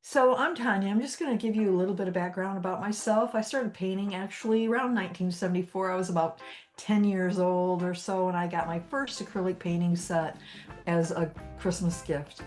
So I'm Tonya. I'm just going to give you a little bit of background about myself. I started painting actually around 1974. I was about 10 years old or so, and I got my first acrylic painting set as a Christmas gift.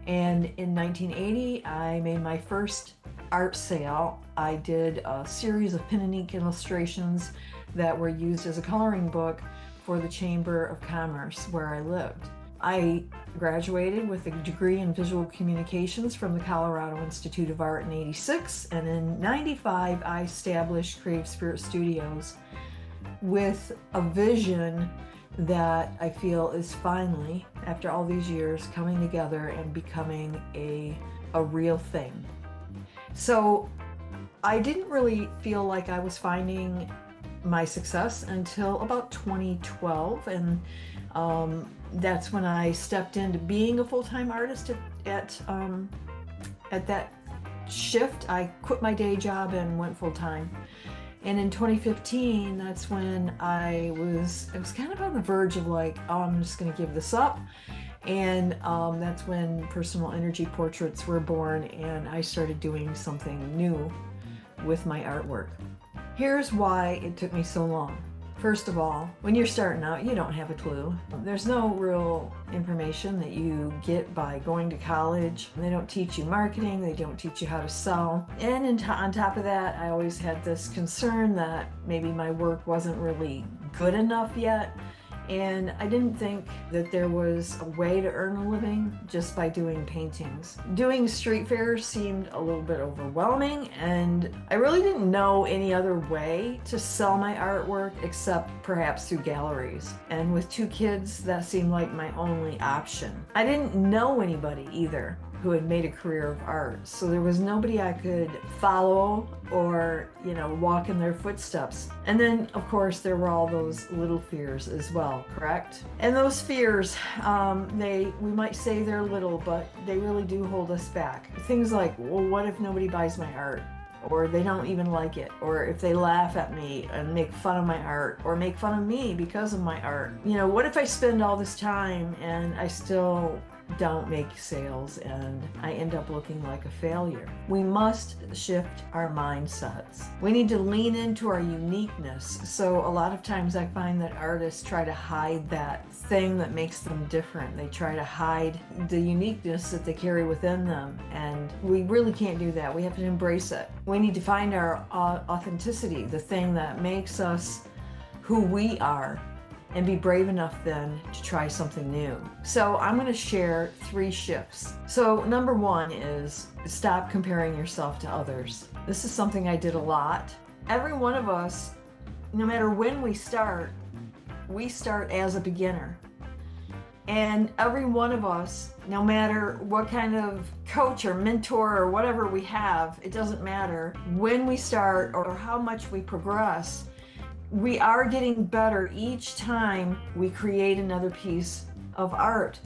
And in 1980, I made my first art sale. I did a series of pen and ink illustrations that were used as a coloring book for the Chamber of Commerce where I lived. I graduated with a degree in visual communications from the Colorado Institute of Art in '86, and in '95 I established Creative Spirit Studios with a vision that I feel is finally, after all these years, coming together and becoming a real thing. So I didn't really feel like I was finding my success until about 2012, and that's when I stepped into being a full-time artist at that shift. I quit my day job and went full-time. And in 2015, that's when it was kind of on the verge of like, oh, I'm just going to give this up. And that's when personal energy portraits were born, and I started doing something new with my artwork. Here's why it took me so long. First of all, when you're starting out, you don't have a clue. There's no real information that you get by going to college. They don't teach you marketing, they don't teach you how to sell. And on top of that, I always had this concern that maybe my work wasn't really good enough yet. And I didn't think that there was a way to earn a living just by doing paintings. Doing street fairs seemed a little bit overwhelming, and I really didn't know any other way to sell my artwork except perhaps through galleries. And with two kids, that seemed like my only option. I didn't know anybody either who had made a career of art, so there was nobody I could follow or, walk in their footsteps. And then, of course, there were all those little fears as well, correct? And those fears, we might say they're little, but they really do hold us back. Things like, well, what if nobody buys my art? Or they don't even like it, or if they laugh at me and make fun of my art, or make fun of me because of my art. What if I spend all this time and I still don't make sales and I end up looking like a failure? We must shift our mindsets. We need to lean into our uniqueness. So a lot of times I find that artists try to hide that thing that makes them different. They try to hide the uniqueness that they carry within them, and we really can't do that. We have to embrace it. We need to find our authenticity, the thing that makes us who we are, and be brave enough then to try something new. So I'm going to share 3 shifts. So number 1 is stop comparing yourself to others. This is something I did a lot. Every one of us, no matter when we start as a beginner. And every one of us, no matter what kind of coach or mentor or whatever we have, it doesn't matter when we start or how much we progress, we are getting better each time we create another piece of art.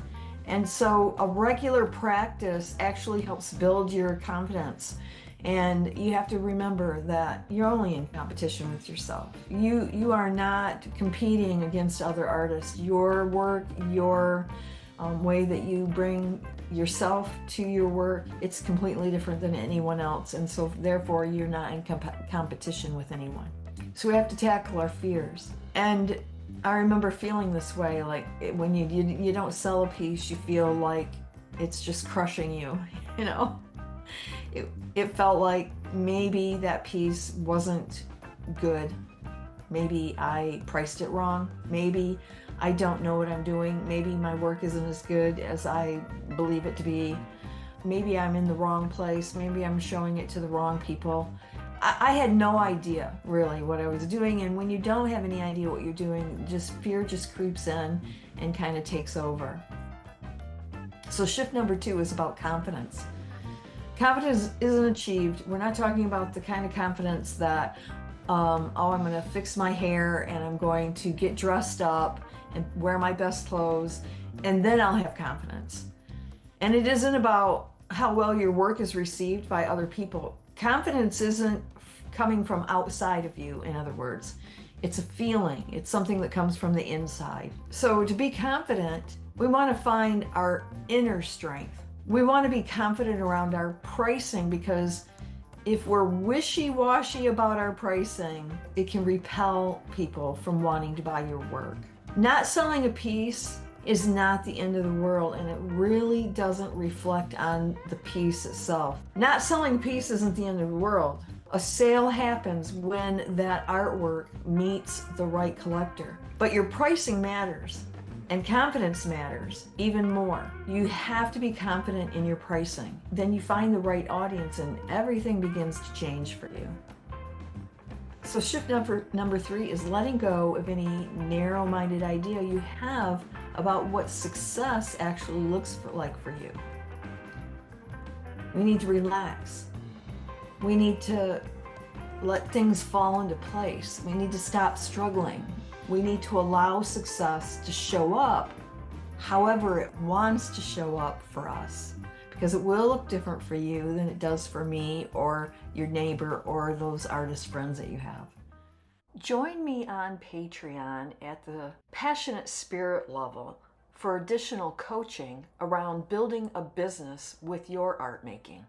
And so a regular practice actually helps build your confidence. And you have to remember that you're only in competition with yourself. You are not competing against other artists. Your work, your way that you bring yourself to your work, it's completely different than anyone else. And so therefore you're not in competition with anyone. So we have to tackle our fears. And I remember feeling this way, like when you don't sell a piece, you feel like it's just crushing you, It felt like maybe that piece wasn't good. Maybe I priced it wrong. Maybe I don't know what I'm doing. Maybe my work isn't as good as I believe it to be. Maybe I'm in the wrong place. Maybe I'm showing it to the wrong people. I had no idea really what I was doing, and when you don't have any idea what you're doing, fear just creeps in and kind of takes over. So shift number 2 is about confidence. Confidence isn't achieved. We're not talking about the kind of confidence that, I'm going to fix my hair and I'm going to get dressed up and wear my best clothes and then I'll have confidence. And it isn't about how well your work is received by other people. Confidence isn't coming from outside of you, in other words. It's a feeling. It's something that comes from the inside. So to be confident, we want to find our inner strength. We want to be confident around our pricing, because if we're wishy-washy about our pricing, it can repel people from wanting to buy your work. Not selling a piece is not the end of the world, and it really doesn't reflect on the piece itself. Not selling a piece isn't the end of the world. A sale happens when that artwork meets the right collector. But your pricing matters, and confidence matters even more. You have to be confident in your pricing. Then you find the right audience and everything begins to change for you. So shift number 3 is letting go of any narrow-minded idea you have about what success actually looks like for you. We need to relax. We need to let things fall into place. We need to stop struggling. We need to allow success to show up however it wants to show up for us, because it will look different for you than it does for me or your neighbor or those artist friends that you have. Join me on Patreon at the Passionate Spirit level for additional coaching around building a business with your art making.